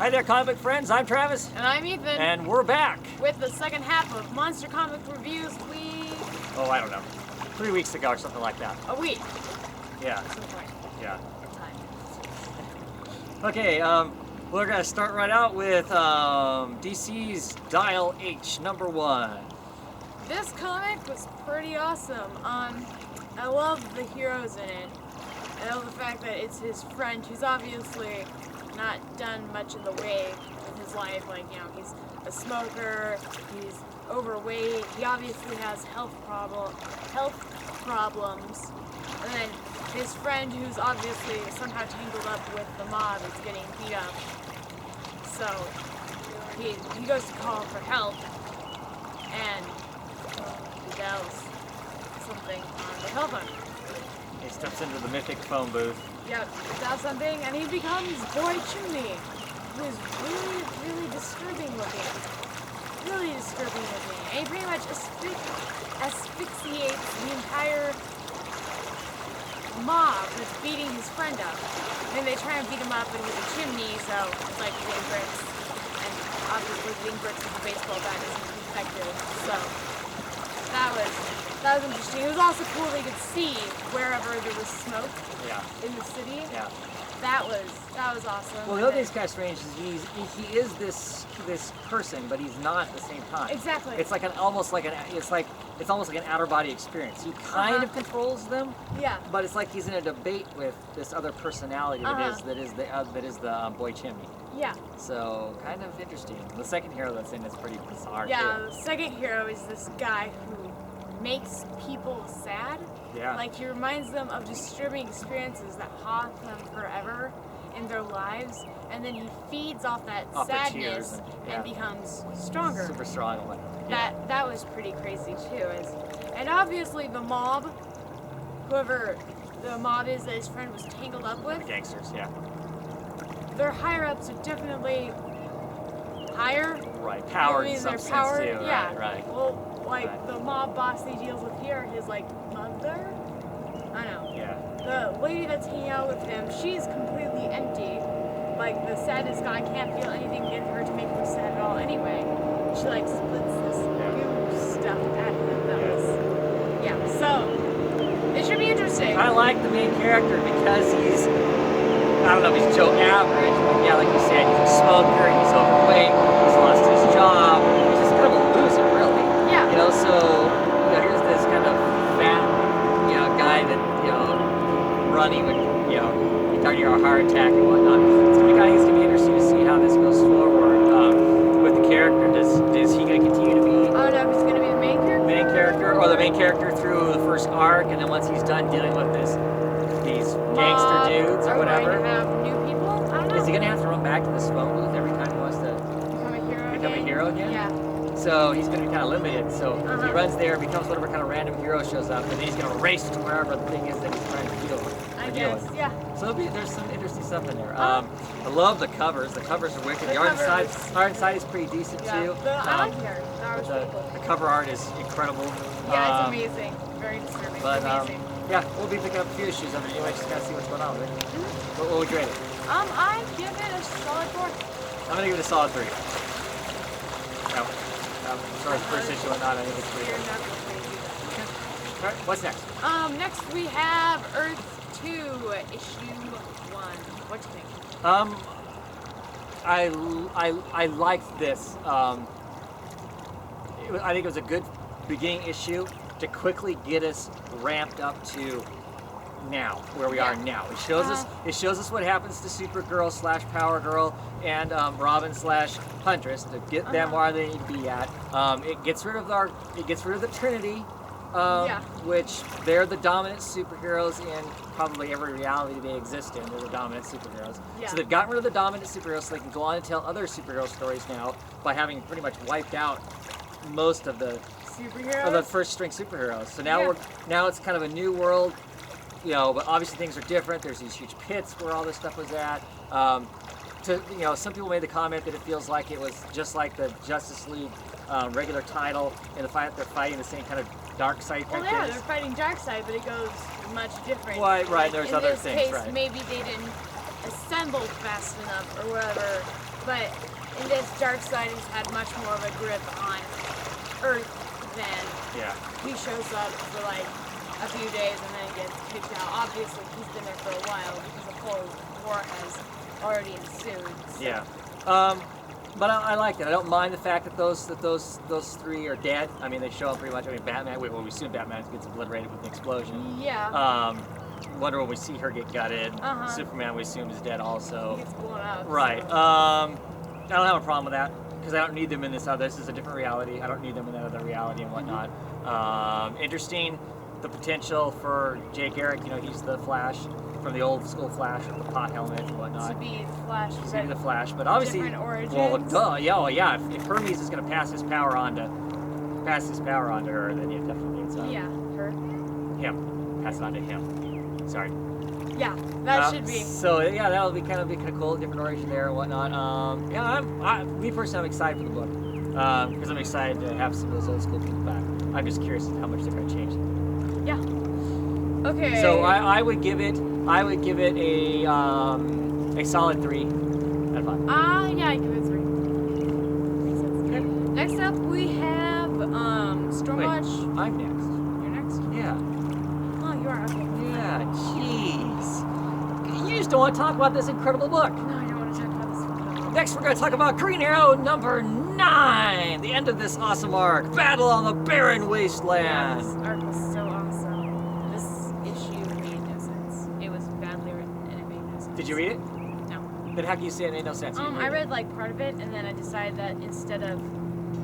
Hi there, comic book friends. I'm Travis. And I'm Ethan. And we're back. With the second half of Monster Comic Reviews Week. Oh, I don't know. 3 weeks ago or something like that. A week. Yeah. At some point. Yeah. In time. Okay, we're going to start right out with DC's Dial H #1. This comic was pretty awesome. I love the heroes in it. I love the fact that it's his friend who's obviously not done much in the way of his life. Like, you know, he's a smoker, he's overweight, he obviously has health problems, and then his friend who's obviously somehow tangled up with the mob is getting beat up. So he goes to call for help, and he dials something on the telephone. He steps into the mythic phone booth. Yep, does something, and he becomes Boy Chimney, who is really, really disturbing looking. Really disturbing looking. And he pretty much asphyxiates the entire mob that's beating his friend up. And they try and beat him up, and with a chimney, so it's like hitting bricks. And obviously hitting bricks with a baseball bat isn't effective. So that was interesting. It was also cool they could see wherever there was smoke in the city. Yeah. That was awesome. Well, the other thing's kind of strange is he is this person, but he's not at the same time. Exactly. It's like it's almost like an outer body experience. He kind of controls them. Yeah. But it's like he's in a debate with this other personality that is the Boy Chimney. Yeah. So kind of interesting. The second hero that's in is pretty bizarre. Yeah. Too. The second hero is this guy who makes people sad. Yeah. Like, he reminds them of disturbing experiences that haunt them forever in their lives, and then he feeds off that sadness and becomes stronger. Super strong. That was pretty crazy too. And obviously the mob, whoever the mob is that his friend was tangled up with, The gangsters, yeah. their higher ups are definitely higher. Right, powered in some they're sense powered, too. yeah. Right. Well, like the mob boss he deals with here, his like mother. I know. Yeah. The lady that's hanging out with him, she's completely empty. Like, the saddest guy can't feel anything in her to make him sad at all anyway. She like splits this goo stuff at him. So it should be interesting. I like the main character because he's, I don't know if he's Joe Average, but yeah, like you said, he's a smoker, he's overweight, he's lost his job, he's just kind of a loser, really. Yeah. You know, so, here's this kind of fat, guy that, running with, he died of a heart attack and whatnot. It's gonna be interesting to see how this goes forward with the character. Is he gonna continue to be? I don't know if he's gonna be the main character. Or the main character through the first arc, and then once he's done dealing with these gangster dudes or whatever. Are we going to have new people? I don't know. Is he gonna have to run back to this phone booth every time he wants to become a hero again? Yeah. So he's going to be kind of limited. So if he runs there, becomes whatever kind of random hero shows up, and then he's going to race to wherever the thing is that he's trying to deal with. I guess, yeah. So there's some interesting stuff in there. I love the covers. The covers are wicked. The art inside is pretty decent too. I like the art. The cover art is incredible. Yeah, it's amazing. Very disturbing. But amazing. Yeah, we'll be picking up a few issues of it anyway, just kind of see what's going on with it. What would you rate it? I give it a solid 4. I'm gonna give it a solid 3. No. Sorry, the first issue or not, I think it's pretty good. Alright, what's next? Next we have Earth 2, issue 1. What do you think? I liked this. I think it was a good beginning issue to quickly get us ramped up to now, where we are now. It shows us what happens to Supergirl / Power Girl and Robin / Huntress to get them where they need to be at. It gets rid of the Trinity, which they're the dominant superheroes in probably every reality they exist in. They're the dominant superheroes. Yeah. So they've gotten rid of the dominant superheroes, so they can go on and tell other superhero stories now by having pretty much wiped out most of the superheroes? Of the first string superheroes. So now it's kind of a new world, but obviously things are different. There's these huge pits where all this stuff was at. Some people made the comment that it feels like it was just like the Justice League regular title, and they're fighting the same kind of dark side kind of things. They're fighting dark side, but it goes much different. Right, there's other things, in this case, maybe they didn't assemble fast enough or whatever, but in this, Darkseid has had much more of a grip on Earth than he shows up for like a few days and then he gets kicked out. Obviously, he's been there for a while because a full war has already ensued. So. Yeah. But I like it. I don't mind the fact that those three are dead. I mean, they show up pretty much. I mean, Batman. We assume Batman gets obliterated with the explosion. Yeah. Wonder Woman, we see her get gutted. Superman, we assume, is dead also. He gets blown up. Right. So. I don't have a problem with that because I don't need them in this other. This is a different reality. I don't need them in that other reality and whatnot. Interesting. The potential for Jay Garrick. You know, he's the Flash from the old school Flash with the pot helmet and whatnot. To be the Flash. To be the Flash, but obviously, different origins. well, duh, yeah, oh yeah. If Hermes is going to pass his power on to her, then yeah, definitely it's her. Him. Pass it on to him. Sorry. Yeah, that should be. So yeah, that'll be kind of cool, different origin there and whatnot. Me personally, I'm excited for the book because I'm excited to have some of those old school people back. I'm just curious how much they're going to change it. Yeah. Okay. So I would give it a solid 3 out of 5. Yeah, I give it 3. Makes sense. Okay. Next up, we have Stormwatch. Wait, I'm next. You're next? Yeah. Oh, you are. Okay. Yeah. Jeez. You just don't want to talk about this incredible book. No, I don't want to talk about this book. Next, we're going to talk about Green Arrow number 9. The end of this awesome arc. Battle on the barren wasteland. Yeah, this arc was so awesome. This issue made no sense. It was badly written and it made no sense. Did you read it? No. Then how can you say it made no sense? I read like part of it and then I decided that instead of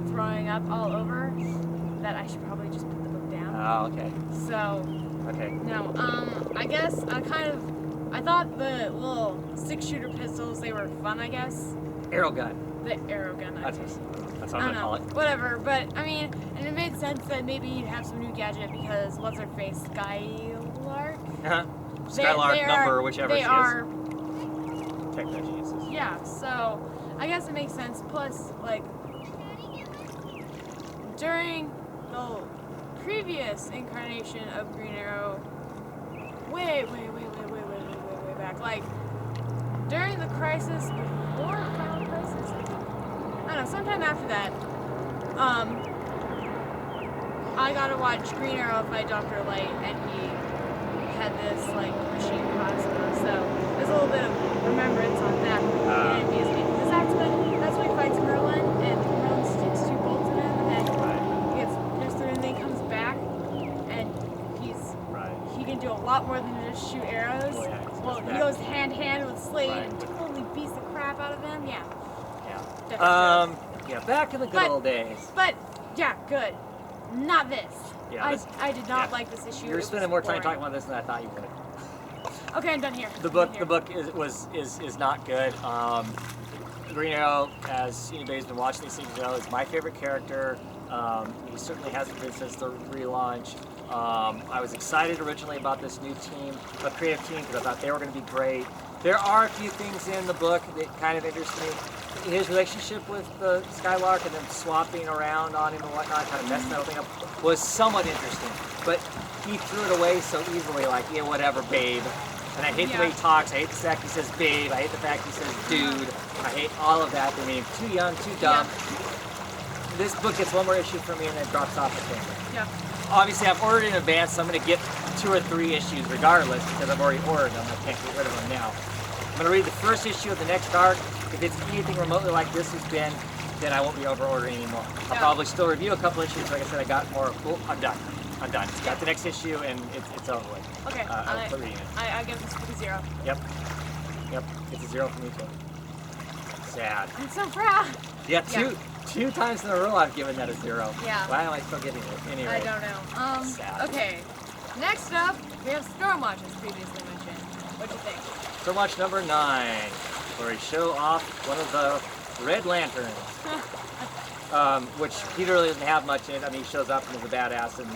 throwing up all over, that I should probably just put the book down. Oh, okay. So. Okay. No. I guess I thought the little 6-shooter pistols, they were fun, I guess. Arrow gun. The arrow gun. That's what I'm gonna call it. Whatever, but I mean, and it made sense that maybe you'd have some new gadget because what's her face, Skylark? Skylark number, whichever they she are. is. Techno geniuses. Yeah, so I guess it makes sense. Plus, like during the previous incarnation of Green Arrow, way back, like during the crisis before Final Crisis, I don't know, sometime after that, I got to watch Green Arrow fight Dr. Light, and he had this like machine plasma, so there's a little bit of remembrance on that. And it amused me because that's when he fights Merlin, and Merlin sticks 2 bolts in him, and then he gets pierced through, and then he comes back, and he can do a lot more than just shoot arrows. Oh, yeah, well, he goes hand in hand with Slade and totally beats the crap out of him. Yeah. Yeah, back in the good old days. But yeah, good. Not this. Yeah, I did not like this issue. You're spending more time talking about this than I thought you would. Okay, I'm done here. The book is not good. Green Arrow, as anybody's been watching these things know, is my favorite character. He certainly has been since the relaunch. I was excited originally about this new team, a creative team, because I thought they were going to be great. There are a few things in the book that kind of interest me. His relationship with the Skylark and them swapping around on him and whatnot, kind of messing that whole thing up, was somewhat interesting. But he threw it away so easily, like, yeah, whatever, babe. And I hate the way he talks. I hate the fact he says babe. I hate the fact he says dude. I hate all of that. I mean, too young, too dumb. Yeah. This book gets one more issue from me and then drops off the thing. Yeah. Obviously, I've ordered in advance, so I'm going to get 2 or 3 issues regardless because I've already ordered them. I can't get rid of them now. I'm going to read the first issue of the next arc. If it's anything remotely like this has been, then I won't be over-ordering anymore. I'll probably still review a couple issues. Like I said, I got more. Cool. I'm done. Got the next issue, and it's over with. Okay. I'll quit reading it. I give this book a 0. Yep. It's a 0 for me too. Sad. I'm so proud. Yeah, two times in a row I've given that a 0. Yeah. Why am I still getting it? Anyway. I don't know. Sad. Okay. Next up, we have Stormwatch, as previously mentioned. What'd you think? Stormwatch number 9, where we show off one of the Red Lanterns. Which Peter really doesn't have much in it. I mean, he shows up and is a badass, and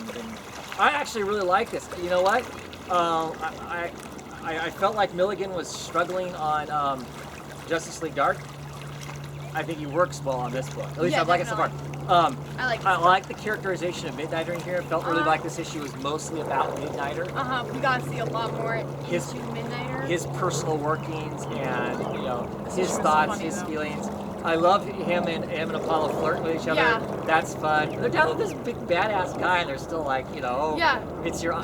I actually really like this. You know what? I felt like Milligan was struggling on Justice League Dark. I think he works well on this book. At least I've liked it so far. I like the characterization of Midnighter in here. It felt really like this issue was mostly about Midnighter. We got to see a lot more into Midnighter. His personal workings and his thoughts, his feelings. I love him and Apollo flirting with each other. Yeah. That's fun. They're down with this big badass guy, and they're still like, it's your, oh,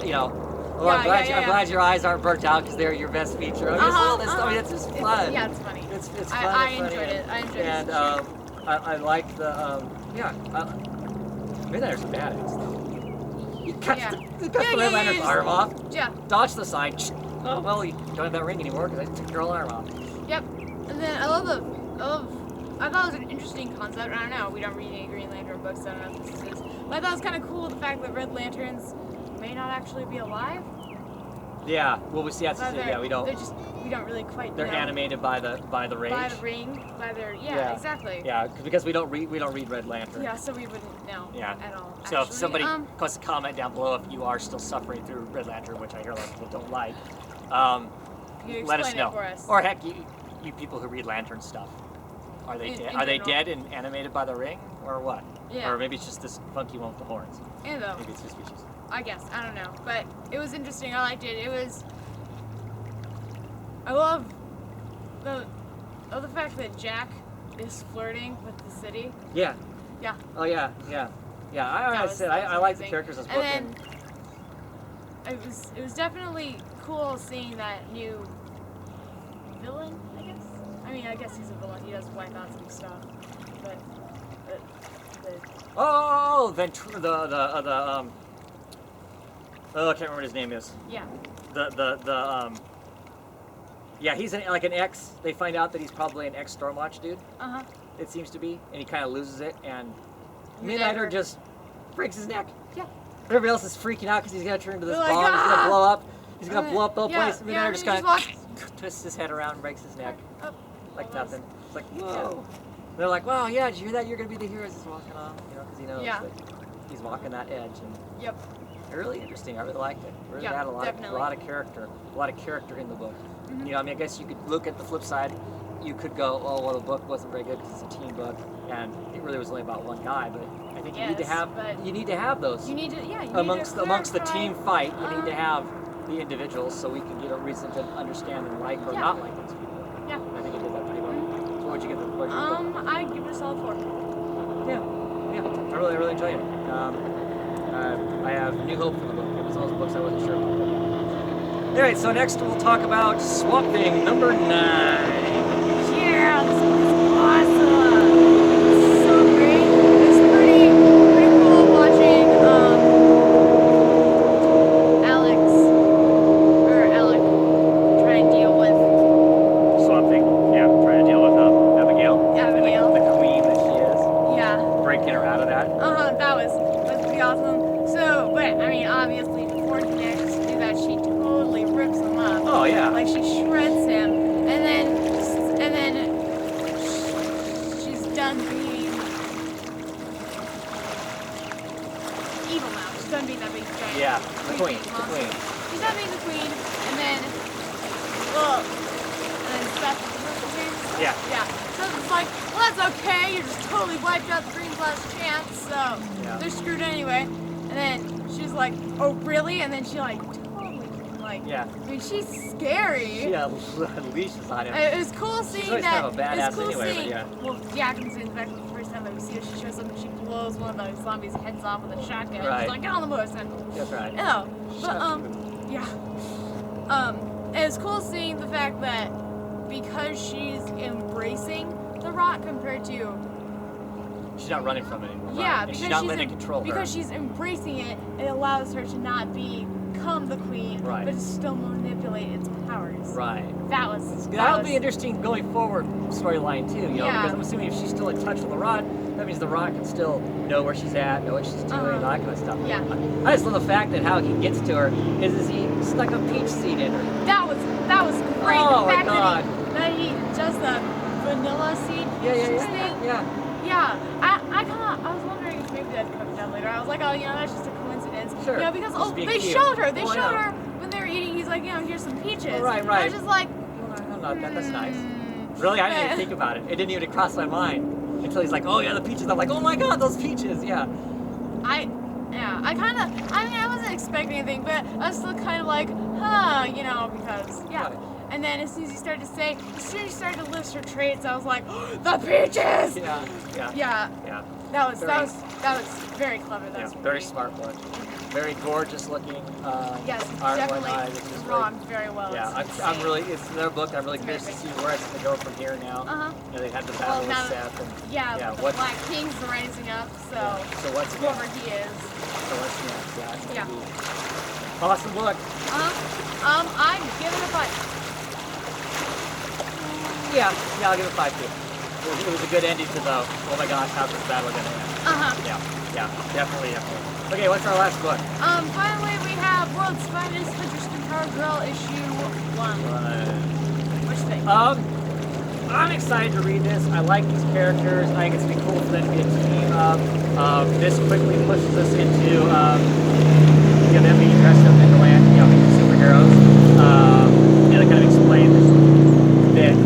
I'm glad your eyes aren't burnt out because they're your best feature. It's just fun. It's funny. It's fun. I and funny. enjoyed it. I enjoyed it. And I like the Midnighter's a badass though. He cuts the Redlander's arm off. Yeah. Dodge the side. Oh well, you don't have that ring anymore because I took your whole arm off. Yep. And then I thought it was an interesting concept. I don't know. We don't read any Green Lantern books. I don't know if this is. But I thought it was kind of cool the fact that Red Lanterns may not actually be alive. Yeah. Well, we see that's we don't. We don't really quite. They're animated by the rage. By the ring. By their exactly. Yeah, because we don't read Red Lantern. Yeah, so we wouldn't know at all. So actually. if somebody puts a comment down below if you are still suffering through Red Lantern, which I hear a lot of people don't like, let us know. For us. Or heck, you people who read Lantern stuff. Are they dead? Are they dead and animated by the ring, or what? Yeah. Or maybe it's just this funky one with the horns. Maybe it's two species. I guess I don't know, but it was interesting. I liked it. I love the fact that Jack is flirting with the city. Yeah. Yeah. Oh yeah. I like the characters as well. And then it was definitely cool seeing that new villain. I guess he's a villain. He does wipe out some stuff, but I can't remember what his name is. Yeah. He's like an ex. They find out that he's probably an ex Stormwatch dude. It seems to be, and he kind of loses it, and Midnighter just breaks his neck. Yeah. Everybody else is freaking out because he's gonna turn into this bomb. He's gonna blow up. He's gonna blow up the whole place. Midnighter just kind of twists his head around and breaks his neck. Like nothing. It's like, whoa. They're like, wow, did you hear that? You're going to be the hero as he's walking on. Because he knows that he's walking that edge. And really interesting. I really liked it. Really had a lot of character. A lot of character in the book. I guess you could look at the flip side. You could go, oh, well, the book wasn't very good because it's a teen book. And it really was only about one guy. But I think you need to have those. You need to, amongst the team fight, you need to have the individuals so we can get a reason to understand and like or not like those people. Yeah. I think you did that pretty well. So what'd you give it? I give it a solid 4. Yeah. I really enjoyed it. I have new hope for the book. It was one of those books I wasn't sure about. Alright, so next we'll talk about Swamp Thing number 9. Yeah, this book is awesome. It's so great. It's pretty cool watching Alec try and deal with the queen that she is. Yeah. Breaking her out of that. That was pretty awesome. So, but obviously before he manages to do that, she totally rips him up. Oh yeah. Like she shreds him, and then she's done being evil now. She's done being that big giant. Yeah, the queen. She's done being the queen, and then Seth. Yeah. So it's like, well, that's okay. You just totally wiped out the Green's last chance, so they're screwed anyway. And then she's like, oh, really? And then she totally she's scary. She unleashes on him. It was cool seeing that. Kind of a badass it was cool anyway, seeing. but Well, I can see the fact that the first time that we see her, she shows up and she blows one of those zombies' heads off with a shotgun. Right. She's like, get on the motorcycle. That's right. It was cool seeing the fact that because she's embracing the rot compared to she's not running from it anymore. Yeah, right? because she's not letting it control her. Because she's embracing it, it allows her to not become the queen, right. but to still manipulate its powers. Right. That'll be interesting going forward storyline too, because I'm assuming if she's still in touch with the rot, that means the rot can still know where she's at, know what she's doing, all that kind of stuff. Yeah. I just love the fact that how he gets to her is he stuck a peach seed in her. That was great. Oh the fact my God. That he does the vanilla seed thing. Yeah. I was wondering if maybe that'd come down later. I was like, that's just a coincidence. Sure. Because they showed her. They showed her when they were eating. He's like, here's some peaches. Oh, right. I was just like, that's nice. Really, I didn't even think about it. It didn't even cross my mind. until he's like, oh yeah, the peaches. I'm like, oh my god, those peaches, yeah. I wasn't expecting anything, but I was still kind of like, huh, you know, because, yeah. Right. And then as soon as you started to list her traits, I was like, oh, the peaches! Yeah. That was very clever. That was Very pretty. smart book. Very gorgeous looking. Yes, art definitely whatnot, drawn very well. Yeah, I'm really. It's their book. I'm really curious to see where it's gonna go from here now. You know, they had the battle with Seth, and the Black King's rising up. So, so what's whoever next? he is. So what's next? Yeah. It's Yeah. gonna be awesome book. I'm giving it a 5. Yeah, I'll give it 5 too. It was a good ending to the. Oh my gosh, how's this battle gonna end? Yeah, definitely. Okay, what's our last book? Finally we have World's Finest Interesting Power Girl issue 1. What you think? I'm excited to read this. I like these characters. I think it's gonna be cool for them to be a team up. This quickly pushes us into them being dressed up in the land, superheroes. It kind of explains that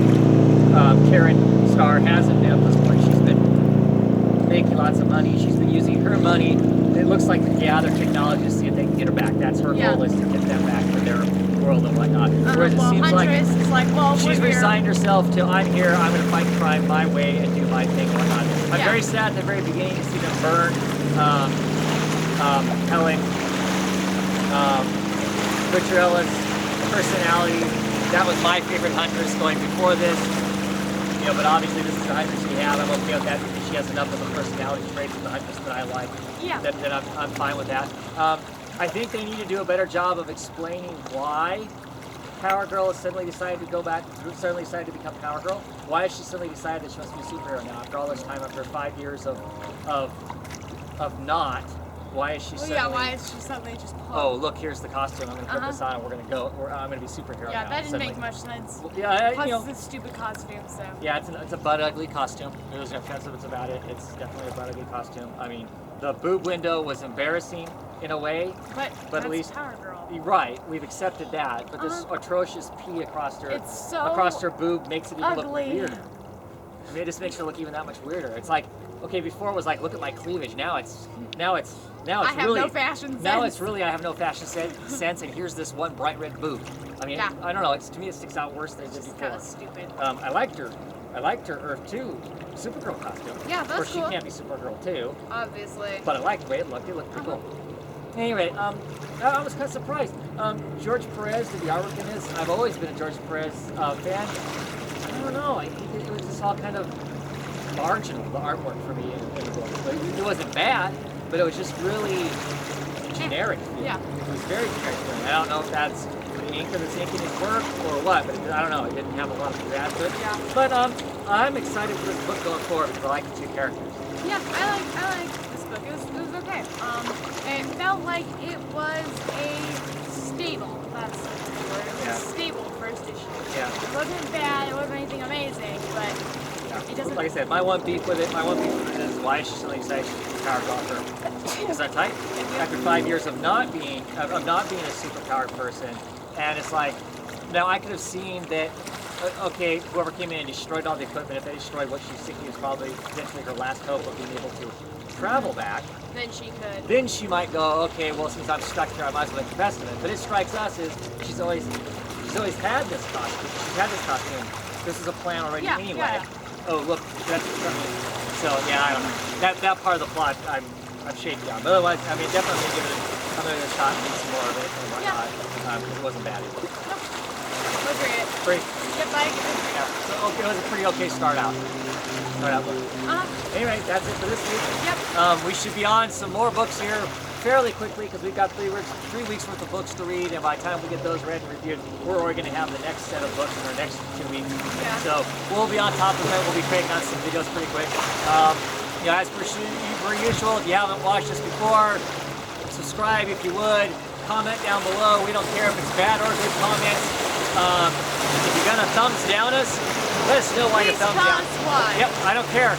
Karen Starr hasn't been up to this point. She's been making lots of money. She's been using her money. It looks like to gather technology to see if they can get her back. That's her goal, is to get them back to their world and whatnot. Whereas it seems like she's resigned herself to, I'm here, I'm going to fight crime my way and do my thing and whatnot. I'm very sad at the very beginning to see them burn Helen Butcherella's personality. That was my favorite Huntress going before this. But obviously this is the Huntress we have. I'm okay with that because she has enough of the personality traits of the Huntress that I like. Then I'm fine with that. I think they need to do a better job of explaining why Power Girl has suddenly decided to decided to become Power Girl. Why has she suddenly decided that she wants to be a superhero now after all this time, after 5 years of not? Why is she suddenly just pumped? Oh, look, here's the costume. I'm going to put this on and we're going to go. I'm going to be superhero now. Yeah, that didn't make much sense. Yeah, Plus it's a stupid costume, so. Yeah, it's a butt ugly costume. There's no offensive about it. It's definitely a butt ugly costume. I mean, the boob window was embarrassing in a way. But at least Power Girl. Right, we've accepted that. But this atrocious pee across her boob makes it even ugly. look weirder. I mean, it just makes her look even that much weirder. It's like, okay, before it was like, look at my cleavage. Now it's I have no fashion sense. Now it's really, I have no fashion sense, and here's this one bright red boob. I mean, I don't know. To me, it sticks out worse than it did before. Kind of stupid. I liked her Earth 2 Supergirl costume. Yeah, that's cool. Of course, she can't be Supergirl too. Obviously. But I liked the way it looked. It looked pretty cool. Anyway, I was kind of surprised. George Perez did the artwork in this. I've always been a George Perez fan. I don't know. It was just all kind of marginal, the artwork for me in the book. But it wasn't bad, but it was just really generic. Yeah. It was very generic. I don't know if that's the inker that's inking his work or what, but I don't know. It didn't have a lot of that to it. Yeah. But I'm excited for this book going forward because I like the two characters. Yeah, I like this book. It was okay. It felt like it was a stable. That's the word. It was a stable first issue. Yeah. It wasn't bad. It wasn't anything amazing, but it doesn't. Like I said, my one beef with it is why is she suddenly decided she's a power golfer? Is that tight? After 5 years of not being a superpowered person, and it's like, now I could have seen that. Okay, whoever came in and destroyed all the equipment, if they destroyed what she's thinking is probably potentially her last hope of being able to travel back, then she could. Then she might go, okay, well, since I'm stuck here, I might as well make the best of it. But it strikes us as she's always had this costume. She's had this costume. This is a plan already anyway. Yeah. Oh, look, that's so yeah, I don't know. That part of the plot, I'm shaky on. But otherwise, I mean, definitely I'm gonna give it a shot and read some more of it and whatnot. Because it wasn't bad either. Great. Yep, I agree. Yeah. So it was a pretty okay start out. Look. Anyway, that's it for this week. Yep. We should be on some more books here fairly quickly because we've got 3 weeks worth of books to read, and by the time we get those read and reviewed, we're already going to have the next set of books in our next 2 weeks. Yeah. So we'll be on top of it. We'll be creating on some videos pretty quick. As per usual, if you haven't watched us before, subscribe if you would. Comment down below. We don't care if it's bad or good comments. If you're gonna thumbs down us, let us know why you're thumbs down. Why. Yep, I don't care.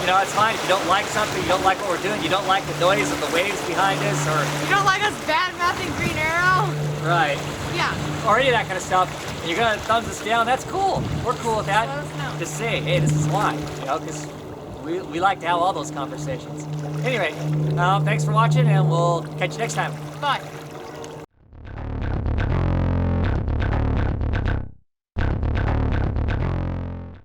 It's fine if you don't like something, you don't like what we're doing, you don't like the noise of the waves behind us, or you don't like us bad-mouthing Green Arrow. Right. Yeah. Or any of that kind of stuff, and you're gonna thumbs us down. That's cool. We're cool with that. Let us know. Just say, hey, this is why. Because we like to have all those conversations. Anyway, thanks for watching, and we'll catch you next time. Bye.